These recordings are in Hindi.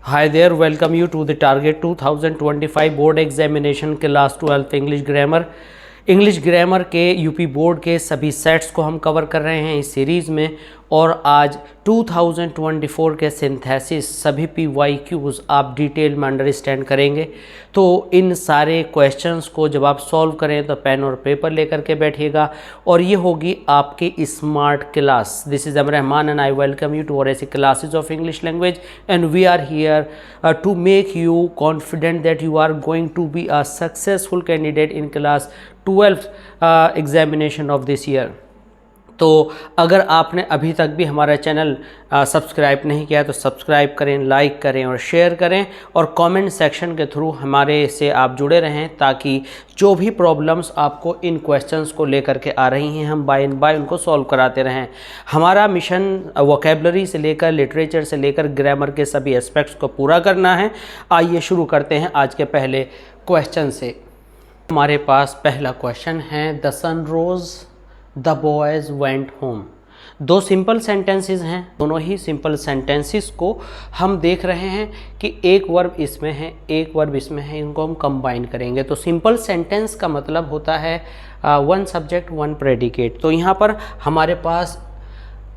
Hi there, welcome you to the Target 2025 board examination class 12 English grammar. English grammar के यूपी बोर्ड के सभी सेट्स को हम कवर कर रहे हैं इस सीरीज़ में, और आज 2024 के सिंथेसिस सभी PYQs आप डिटेल में अंडरस्टैंड करेंगे। तो इन सारे क्वेश्चंस को जब आप सॉल्व करें तो पेन और पेपर लेकर के बैठिएगा, और ये होगी आपकी smart class. This is Rahman and I welcome you to और ऐसी classes of English language, and we are here to make you confident that you are going to be a successful candidate in class 12th examination of this year. तो अगर आपने अभी तक भी हमारा चैनल सब्सक्राइब नहीं किया तो सब्सक्राइब करें, लाइक करें और शेयर करें, और कमेंट सेक्शन के थ्रू हमारे से आप जुड़े रहें, ताकि जो भी प्रॉब्लम्स आपको इन क्वेश्चंस को लेकर के आ रही हैं हम बाय एंड बाय उनको सॉल्व कराते रहें। हमारा मिशन वोकेबलरी से लेकर लिटरेचर से लेकर ग्रामर के सभी एस्पेक्ट्स को पूरा करना है। आइए शुरू करते हैं आज के पहले क्वेश्चन से। हमारे पास पहला क्वेश्चन है, the sun rose the boys went home. दो सिंपल सेंटेंसेस हैं, दोनों ही सिंपल सेंटेंसेस को हम देख रहे हैं कि एक वर्ब इसमें है, एक वर्ब इसमें है, इनको हम कंबाइन करेंगे। तो सिंपल सेंटेंस का मतलब होता है वन सब्जेक्ट वन प्रेडिकेट। तो यहाँ पर हमारे पास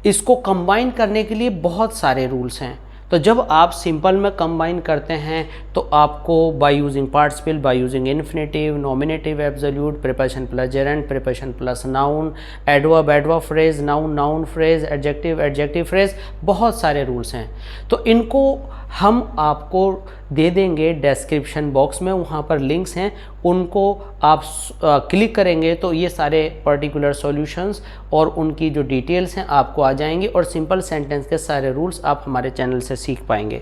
इसको कंबाइन करने के लिए बहुत सारे रूल्स हैं। तो जब आप सिंपल में कंबाइन करते हैं तो आपको by using participle, by using infinitive, nominative, absolute, preposition plus gerund, preposition plus noun, adverb, adverb phrase, noun, noun phrase, adjective, adjective phrase, बहुत सारे रूल्स हैं। तो इनको हम आपको दे देंगे डिस्क्रिप्शन बॉक्स में, वहाँ पर लिंक्स हैं, उनको आप क्लिक करेंगे तो ये सारे पर्टिकुलर सॉल्यूशंस और उनकी जो डिटेल्स हैं आपको आ जाएंगी, और सिंपल सेंटेंस के सारे रूल्स आप हमारे चैनल से सीख पाएंगे।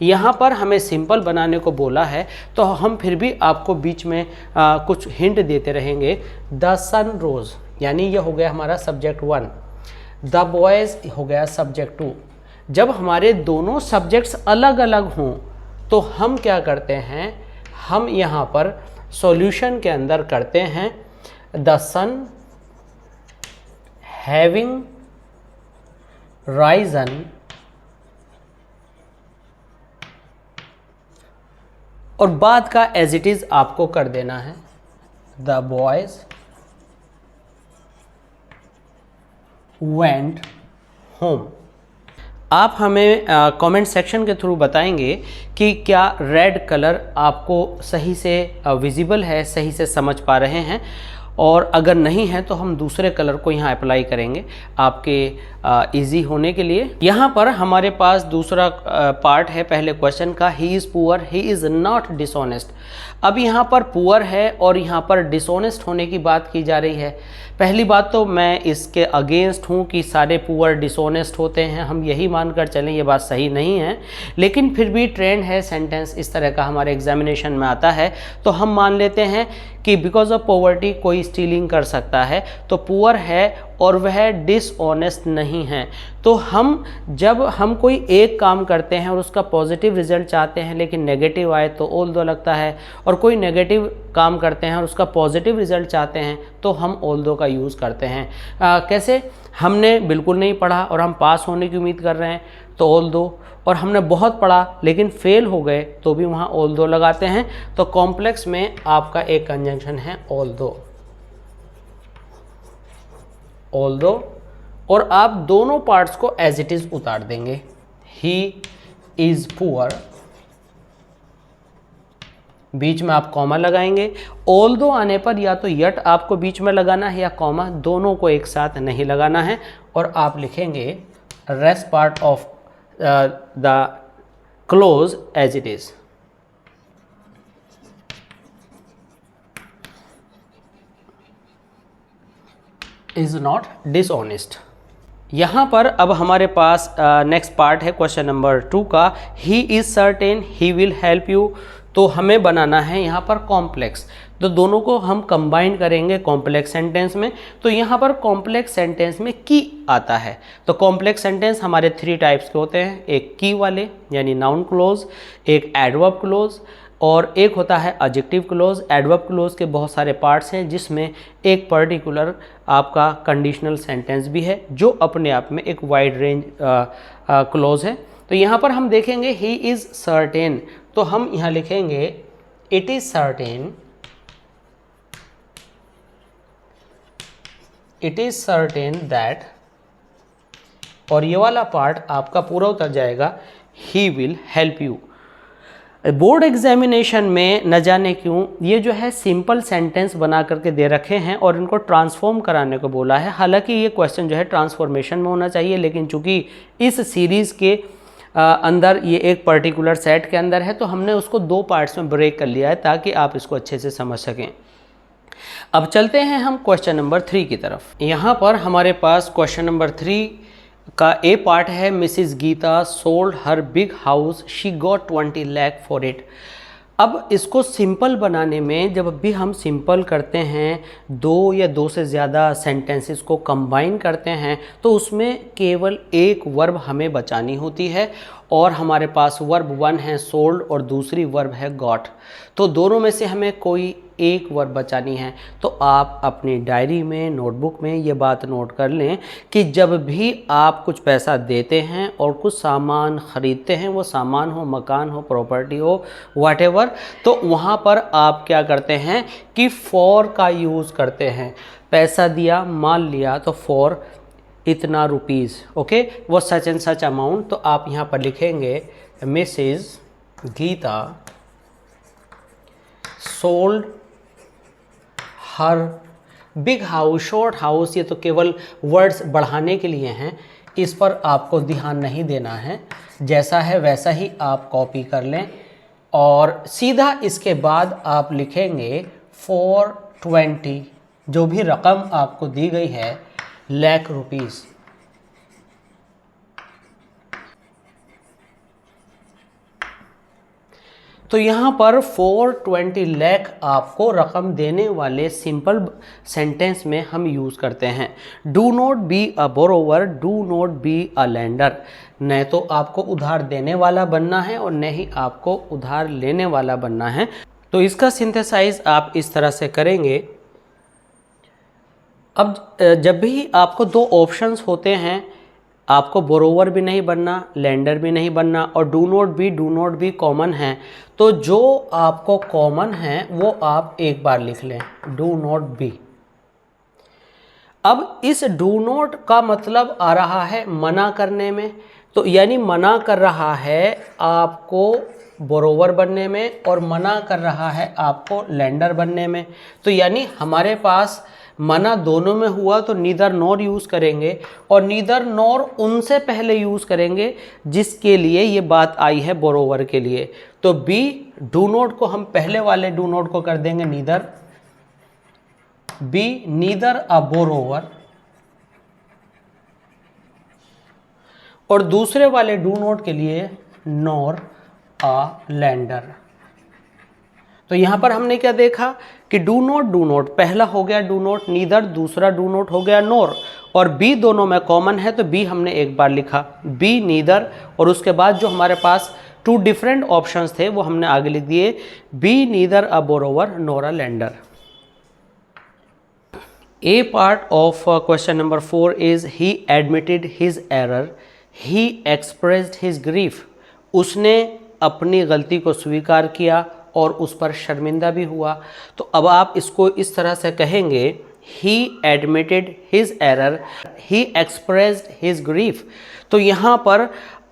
यहाँ पर हमें सिंपल बनाने को बोला है, तो हम फिर भी आपको बीच में कुछ हिंट देते रहेंगे। द सन रोज, यानी ये हो गया हमारा सब्जेक्ट 1, द बॉयज़ हो गया सब्जेक्ट 2। जब हमारे दोनों सब्जेक्ट्स अलग अलग हों तो हम क्या करते हैं, हम यहाँ पर सॉल्यूशन के अंदर करते हैं द सन हैविंग राइजन, और बाद का एज इट इज आपको कर देना है द बॉयज वेंट होम। आप हमें कमेंट सेक्शन के थ्रू बताएंगे कि क्या रेड कलर आपको सही से विजिबल है, सही से समझ पा रहे हैं, और अगर नहीं है तो हम दूसरे कलर को यहाँ अप्लाई करेंगे आपके इजी होने के लिए। यहाँ पर हमारे पास दूसरा पार्ट है पहले क्वेश्चन का, he is poor, he is not dishonest. अब यहाँ पर पुअर है और यहाँ पर डिसऑनेस्ट होने की बात की जा रही है। पहली बात तो मैं इसके अगेंस्ट हूँ कि सारे पुअर डिसऑनेस्ट होते हैं, हम यही मानकर चलें, ये बात सही नहीं है। लेकिन फिर भी ट्रेंड है, सेंटेंस इस तरह का हमारे एग्जामिनेशन में आता है, तो हम मान लेते हैं कि बिकॉज ऑफ पॉवर्टी कोई स्टीलिंग कर सकता है, तो पुअर है और वह डिसऑनेस्ट नहीं है। तो हम जब हम कोई एक काम करते हैं और उसका पॉजिटिव रिजल्ट चाहते हैं लेकिन नेगेटिव आए तो ऑल दो लगता है, और कोई नेगेटिव काम करते हैं और उसका पॉजिटिव रिजल्ट चाहते हैं तो हम ऑल दो का यूज़ करते हैं। कैसे? हमने बिल्कुल नहीं पढ़ा और हम पास होने की उम्मीद कर रहे हैं तो ऑल दो, और हमने बहुत पढ़ा लेकिन फेल हो गए तो भी वहाँ ऑल दो लगाते हैं। तो कॉम्प्लेक्स में आपका एक कंजंक्शन है ऑल दो, ऑल दो, और आप दोनों पार्ट्स को एज इट इज उतार देंगे। ही इज पुअर, बीच में आप कॉमा लगाएंगे। ऑल दो आने पर या तो यट आपको बीच में लगाना है या कॉमा, दोनों को एक साथ नहीं लगाना है, और आप लिखेंगे rest part of the clause as it is. Is not dishonest. यहाँ पर अब हमारे पास नेक्स्ट पार्ट है क्वेश्चन नंबर 2 का, he is certain he will help you. तो हमें बनाना है यहाँ पर कॉम्प्लेक्स, तो दोनों को हम कंबाइन करेंगे कॉम्प्लेक्स सेंटेंस में। तो यहाँ पर कॉम्प्लेक्स सेंटेंस में की आता है। तो कॉम्प्लेक्स सेंटेंस हमारे 3 टाइप्स के होते हैं, एक की वाले यानी नाउन क्लोज, एक एडवर्ब क्लोज, और एक होता है एडजेक्टिव क्लोज। एडवर्ब क्लोज के बहुत सारे पार्ट्स हैं जिसमें एक पर्टिकुलर आपका कंडीशनल सेंटेंस भी है जो अपने आप में एक वाइड रेंज क्लोज है। तो यहाँ पर हम देखेंगे ही इज़ सर्टेन, तो हम यहाँ लिखेंगे it is certain, it is certain that, और ये वाला पार्ट आपका पूरा उतर जाएगा ही will help you. Board examination में न जाने क्यों ये जो है सिंपल सेंटेंस बना करके दे रखे हैं और इनको ट्रांसफॉर्म कराने को बोला है। हालांकि ये क्वेश्चन जो है ट्रांसफॉर्मेशन में होना चाहिए, लेकिन चूंकि इस सीरीज़ के अंदर ये एक पर्टिकुलर सेट के अंदर है तो हमने उसको 2 पार्ट्स में ब्रेक कर लिया है ताकि आप इसको अच्छे से समझ सकें। अब चलते हैं हम क्वेश्चन नंबर 3 की तरफ। यहाँ पर हमारे पास क्वेश्चन नंबर 3 का ए पार्ट है, Mrs Geeta sold her big house, she got 20 lakh for it. अब इसको सिंपल बनाने में जब भी हम सिंपल करते हैं, 2 या 2 से ज़्यादा सेंटेंसेस को कंबाइन करते हैं, तो उसमें केवल एक वर्ब हमें बचानी होती है और हमारे पास वर्ब 1 है सोल्ड और दूसरी वर्ब है गॉट। तो दोनों में से हमें कोई एक वर्ब बचानी है। तो आप अपनी डायरी में, नोटबुक में ये बात नोट कर लें कि जब भी आप कुछ पैसा देते हैं और कुछ सामान ख़रीदते हैं, वो सामान हो, मकान हो, प्रॉपर्टी हो, व्हाटएवर, तो वहाँ पर आप क्या करते हैं कि फॉर का यूज़ करते हैं। पैसा दिया, माल लिया, तो फॉर इतना रुपीज़, ओके, वो सच एंड सच अमाउंट। तो आप यहाँ पर लिखेंगे Mrs Gita sold her big house, short house, ये तो केवल वर्ड्स बढ़ाने के लिए हैं, इस पर आपको ध्यान नहीं देना है, जैसा है वैसा ही आप कॉपी कर लें और सीधा इसके बाद आप लिखेंगे 420, जो भी रकम आपको दी गई है, लाख रुपीस। तो यहाँ पर 420 लाख आपको रकम देने वाले सिंपल सेंटेंस में हम यूज़ करते हैं। Do not be a borrower, do not be a lender. न तो आपको उधार देने वाला बनना है और न ही आपको उधार लेने वाला बनना है। तो इसका सिंथेसाइज आप इस तरह से करेंगे। अब जब भी आपको 2 ऑप्शंस होते हैं, आपको बोरोवर भी नहीं बनना, लेंडर भी नहीं बनना और डू नॉट बी कॉमन है, तो जो आपको कॉमन है वो आप एक बार लिख लें, डू नॉट बी। अब इस डू नॉट का मतलब आ रहा है मना करने में, तो यानी मना कर रहा है आपको बोरोवर बनने में और मना कर रहा है आपको लेंडर बनने में। तो यानी हमारे पास मना दोनों में हुआ तो नीदर नॉर यूज़ करेंगे और नीदर नॉर उनसे पहले यूज़ करेंगे जिसके लिए ये बात आई है बोरोवर के लिए। तो बी डू नॉट को हम पहले वाले डू नॉट को कर देंगे neither, be neither a borrower, और दूसरे वाले डू नॉट के लिए नॉर अ लेंडर। तो यहाँ पर हमने क्या देखा कि डू नॉट पहला हो गया डू नॉट, नीदर दूसरा डू नॉट हो गया नॉर, और बी दोनों में कॉमन है तो बी हमने एक बार लिखा, बी नीदर, और उसके बाद जो हमारे पास 2 डिफरेंट ऑप्शंस थे वो हमने आगे लिख दिए, be neither a borrower nor a lender. A part of question number 4 is he admitted his error, he expressed his grief. उसने अपनी गलती को स्वीकार किया और उस पर शर्मिंदा भी हुआ। तो अब आप इसको इस तरह से कहेंगे, he admitted his error, he expressed his grief। तो यहाँ पर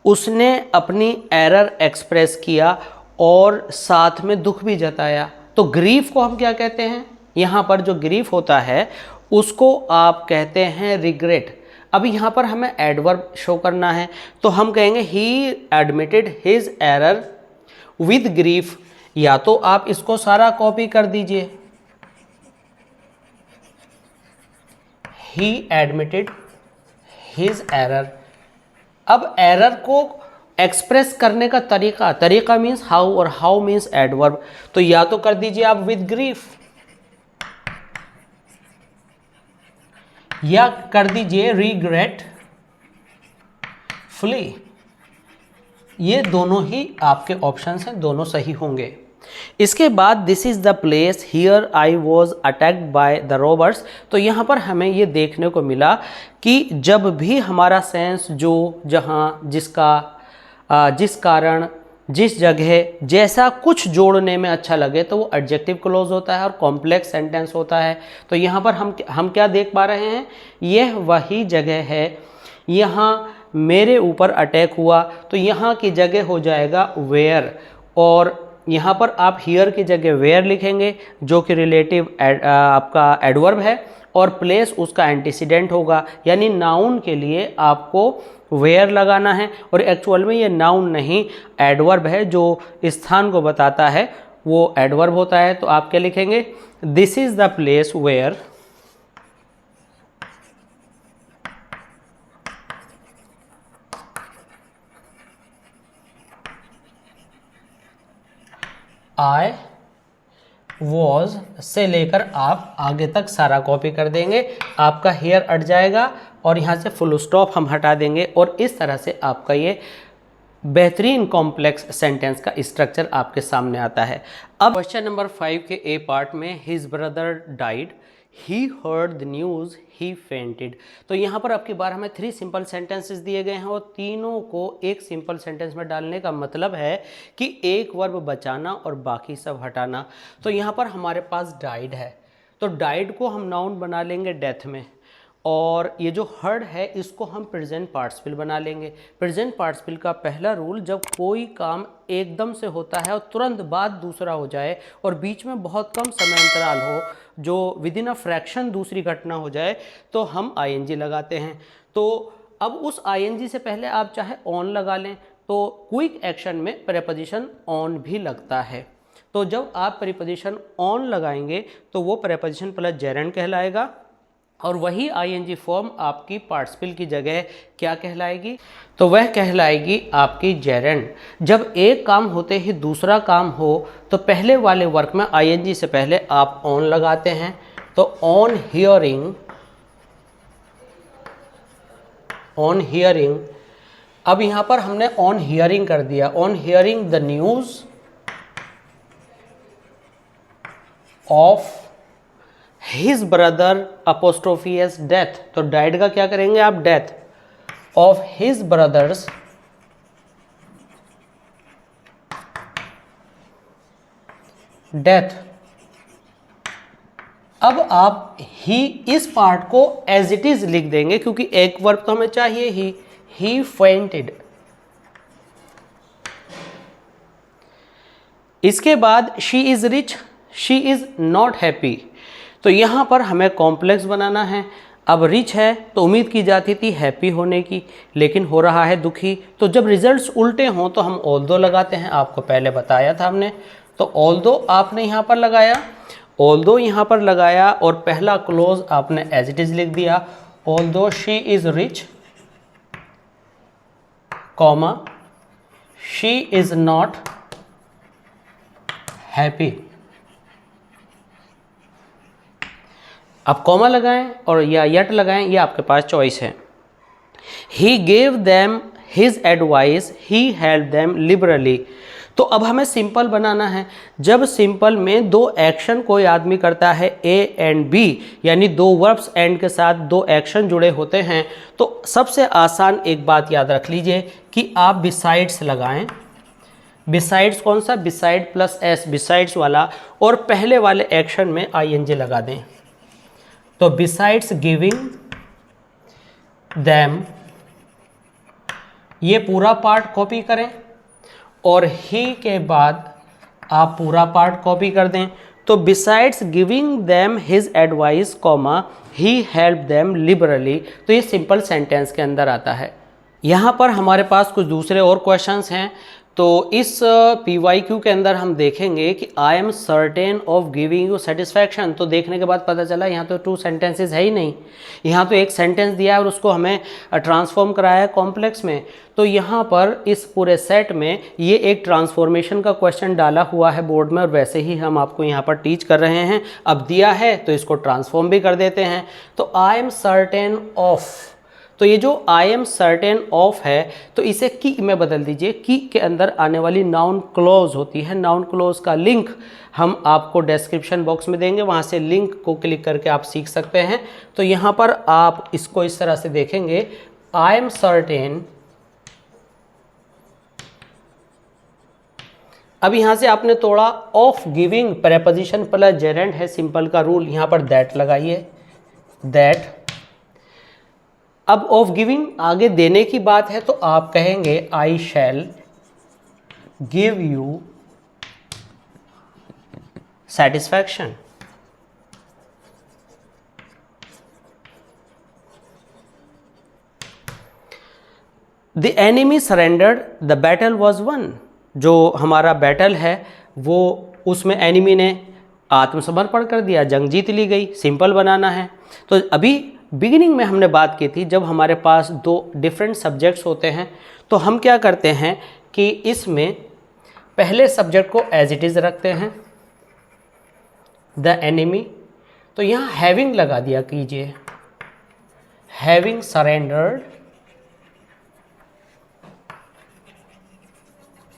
उसने अपनी एरर एक्सप्रेस किया और साथ में दुख भी जताया। तो ग्रीफ को हम क्या कहते हैं? यहाँ पर जो ग्रीफ होता है उसको आप कहते हैं रिग्रेट। अब यहाँ पर हमें एडवर्ब शो करना है तो हम कहेंगे ही admitted his error with grief, या तो आप इसको सारा कॉपी कर दीजिए, ही एडमिटेड हिज एरर। अब एरर को एक्सप्रेस करने का तरीका मीन्स हाउ और हाउ मीन्स एडवर्ब, तो या तो कर दीजिए आप विद ग्रीफ या कर दीजिए रिग्रेट फुली। ये दोनों ही आपके ऑप्शंस हैं, दोनों सही होंगे। इसके बाद this is the place here I was attacked by the robbers. तो यहाँ पर हमें ये देखने को मिला कि जब भी हमारा सेंस जो, जहाँ, जिसका जिस कारण जिस जगह जैसा कुछ जोड़ने में अच्छा लगे तो वो एडजेक्टिव क्लोज होता है और कॉम्प्लेक्स सेंटेंस होता है। तो यहाँ पर हम क्या देख पा रहे हैं, यह वही जगह है, यहाँ मेरे ऊपर अटैक हुआ तो यहाँ की जगह हो जाएगा वेयर, और यहाँ पर आप हियर की जगह वेयर लिखेंगे जो कि रिलेटिव आपका एडवर्ब है, और प्लेस उसका एंटीसीडेंट होगा, यानी नाउन के लिए आपको वेयर लगाना है, और एक्चुअल में ये नाउन नहीं एडवर्ब है, जो स्थान को बताता है वो एडवर्ब होता है। तो आप क्या लिखेंगे, this is the place where I was से लेकर आप आगे तक सारा कॉपी कर देंगे, आपका हेयर अट जाएगा और यहाँ से फुल स्टॉप हम हटा देंगे, और इस तरह से आपका ये बेहतरीन कॉम्प्लेक्स सेंटेंस का स्ट्रक्चर आपके सामने आता है। अब क्वेश्चन नंबर 5 के ए पार्ट में his brother died, he heard the news, he fainted. तो यहाँ पर आपकी बार हमें 3 सिंपल सेंटेंसेस दिए गए हैं, और तीनों को एक सिंपल सेंटेंस में डालने का मतलब है कि एक वर्ब बचाना और बाकी सब हटाना। तो यहाँ पर हमारे पास डाइड है, तो डाइड को हम नाउन बना लेंगे डेथ में, और ये जो हर्ड है इसको हम प्रेजेंट पार्टिसिपल बना लेंगे। प्रेजेंट पार्टिसिपल का पहला रूल, जब कोई काम एकदम से होता है और तुरंत बाद दूसरा हो जाए और बीच में बहुत कम समय अंतराल हो, जो विद इन अ फ्रैक्शन दूसरी घटना हो जाए, तो हम आईएनजी लगाते हैं। तो अब उस आईएनजी से पहले आप चाहे ऑन लगा लें, तो क्विक एक्शन में प्रेपोजिशन ऑन भी लगता है। तो जब आप प्रीपोजिशन ऑन लगाएंगे तो वो प्रेपोजिशन प्लस जेरेंड कहलाएगा, और वही आईएनजी फॉर्म आपकी पार्टिसिपल की जगह क्या कहलाएगी, तो वह कहलाएगी आपकी जेरेंड। जब एक काम होते ही दूसरा काम हो तो पहले वाले वर्क में आईएनजी से पहले आप ऑन लगाते हैं। तो ऑन हियरिंग, ऑन हियरिंग, अब यहाँ पर हमने ऑन हियरिंग कर दिया, on hearing the news of his brother apostrophe S death. तो डाइड का क्या करेंगे आप, death of his brothers death. अब आप ही इस पार्ट को एज इट इज लिख देंगे, क्योंकि एक वर्ब तो हमें चाहिए ही फेंटेड। इसके बाद she is rich, she is not happy. तो यहाँ पर हमें कॉम्प्लेक्स बनाना है। अब रिच है तो उम्मीद की जाती थी हैप्पी होने की, लेकिन हो रहा है दुखी। तो जब रिजल्ट्स उल्टे हों तो हम ऑल्दो लगाते हैं, आपको पहले बताया था हमने। तो ऑल्दो आपने यहाँ पर लगाया, ऑल्दो यहाँ पर लगाया, और पहला क्लोज आपने एज इट इज लिख दिया, although she is rich, comma she is not happy. आप कॉमा लगाएं और या यट लगाएं, ये आपके पास चॉइस है। He gave them his advice, he help them liberally. तो अब हमें सिंपल बनाना है। जब सिंपल में दो एक्शन कोई आदमी करता है, ए एंड बी, यानी दो वर्ब्स एंड के साथ दो एक्शन जुड़े होते हैं, तो सबसे आसान एक बात याद रख लीजिए कि आप बिसाइड्स लगाएं। बिसाइड्स कौन सा, बिसाइड प्लस एस, बिसाइड्स वाला, और पहले वाले एक्शन में आईएनजी लगा दें। तो बिसाइड्स गिविंग देम, ये पूरा पार्ट कॉपी करें, और ही के बाद आप पूरा पार्ट कॉपी कर दें। तो besides giving them his advice, comma he help them liberally. तो ये सिंपल सेंटेंस के अंदर आता है। यहाँ पर हमारे पास कुछ दूसरे और क्वेश्चंस हैं। तो इस PYQ के अंदर हम देखेंगे कि I am certain of giving you satisfaction. तो देखने के बाद पता चला यहाँ तो 2 सेंटेंसेस है ही नहीं, यहाँ तो एक सेंटेंस दिया है और उसको हमें ट्रांसफॉर्म कराया है कॉम्प्लेक्स में। तो यहाँ पर इस पूरे सेट में ये एक ट्रांसफॉर्मेशन का क्वेश्चन डाला हुआ है बोर्ड में, और वैसे ही हम आपको यहाँ पर टीच कर रहे हैं। अब दिया है तो इसको ट्रांसफॉर्म भी कर देते हैं। तो आई एम सर्टेन ऑफ, तो ये जो आई एम सर्टेन ऑफ है, तो इसे की में बदल दीजिए। की के अंदर आने वाली नाउन क्लॉज होती है। नाउन क्लॉज का लिंक हम आपको डिस्क्रिप्शन बॉक्स में देंगे, वहाँ से लिंक को क्लिक करके आप सीख सकते हैं। तो यहाँ पर आप इसको इस तरह से देखेंगे, आई एम सर्टेन अब यहाँ से आपने तोड़ा of giving preposition plus gerund है, सिंपल का रूल, यहाँ पर दैट लगाइए, दैट। अब ऑफ गिविंग आगे देने की बात है तो आप कहेंगे I shall give you satisfaction. The enemy surrendered the battle was won. जो हमारा बैटल है वो उसमें एनिमी ने आत्मसमर्पण कर दिया, जंग जीत ली गई, सिंपल बनाना है। तो अभी बिगिनिंग में हमने बात की थी जब हमारे पास दो डिफरेंट सब्जेक्ट्स होते हैं तो हम क्या करते हैं कि इसमें पहले सब्जेक्ट को एज इट इज़ रखते हैं, द एनिमी। तो यहाँ हैविंग लगा दिया कीजिए, having surrendered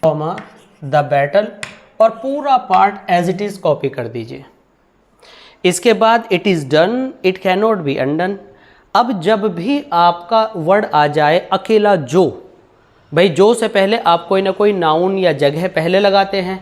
comma the battle, और पूरा part as it is copy कर दीजिए। इसके बाद it is done, it can not be undone. अब जब भी आपका वर्ड आ जाए अकेला जो, भाई जो से पहले आप कोई ना कोई नाउन या जगह पहले लगाते हैं,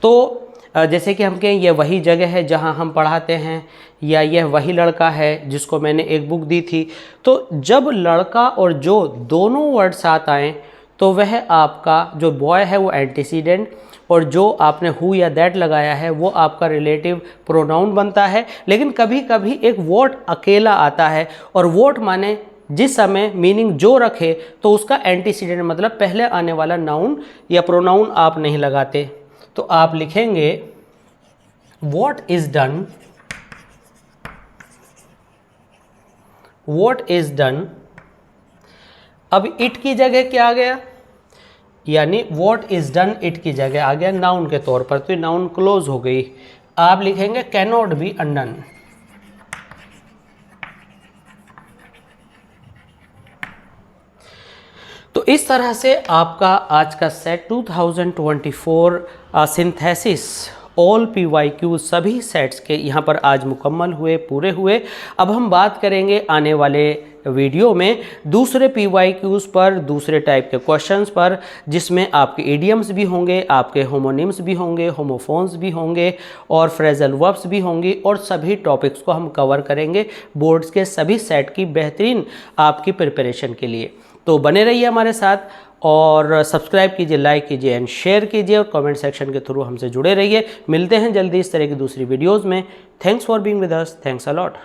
तो जैसे कि हम कहें यह वही जगह है जहां हम पढ़ाते हैं, या यह वही लड़का है जिसको मैंने एक बुक दी थी। तो जब लड़का और जो दोनों वर्ड साथ आएँ तो वह आपका जो बॉय है वो एंटीसीडेंट, और जो आपने हु या दैट लगाया है वो आपका रिलेटिव प्रोनाउन बनता है। लेकिन कभी कभी एक वॉट अकेला आता है, और वॉट माने जिस समय मीनिंग जो रखे तो उसका एंटीसीडेंट मतलब पहले आने वाला नाउन या प्रोनाउन आप नहीं लगाते। तो आप लिखेंगे what is done, what is done. अब इट की जगह क्या आ गया, यानी वॉट इज डन इट की जगह आ गया नाउन के तौर पर, तो नाउन क्लोज हो गई। आप लिखेंगे कैन नॉट बी अनडन। तो इस तरह से आपका आज का सेट 2024 सिंथेसिस ऑल PYQ सभी सेट्स के यहाँ पर आज मुकम्मल हुए, पूरे हुए। अब हम बात करेंगे आने वाले वीडियो में दूसरे PYQs पर, दूसरे टाइप के क्वेश्चंस पर, जिसमें आपके इडियम्स भी होंगे, आपके होमोनिम्स भी होंगे, होमोफोन्स भी होंगे, और फ्रेजल वर्ब्स भी होंगी, और सभी टॉपिक्स को हम कवर करेंगे बोर्ड्स के सभी सेट की बेहतरीन आपकी प्रिपरेशन के लिए। तो बने रहिए हमारे साथ, और सब्सक्राइब कीजिए, लाइक कीजिए एंड शेयर कीजिए, और कमेंट सेक्शन के थ्रू हमसे जुड़े रहिए। मिलते हैं जल्दी इस तरह की दूसरी वीडियोज़ में। Thanks for being with us, thanks a lot.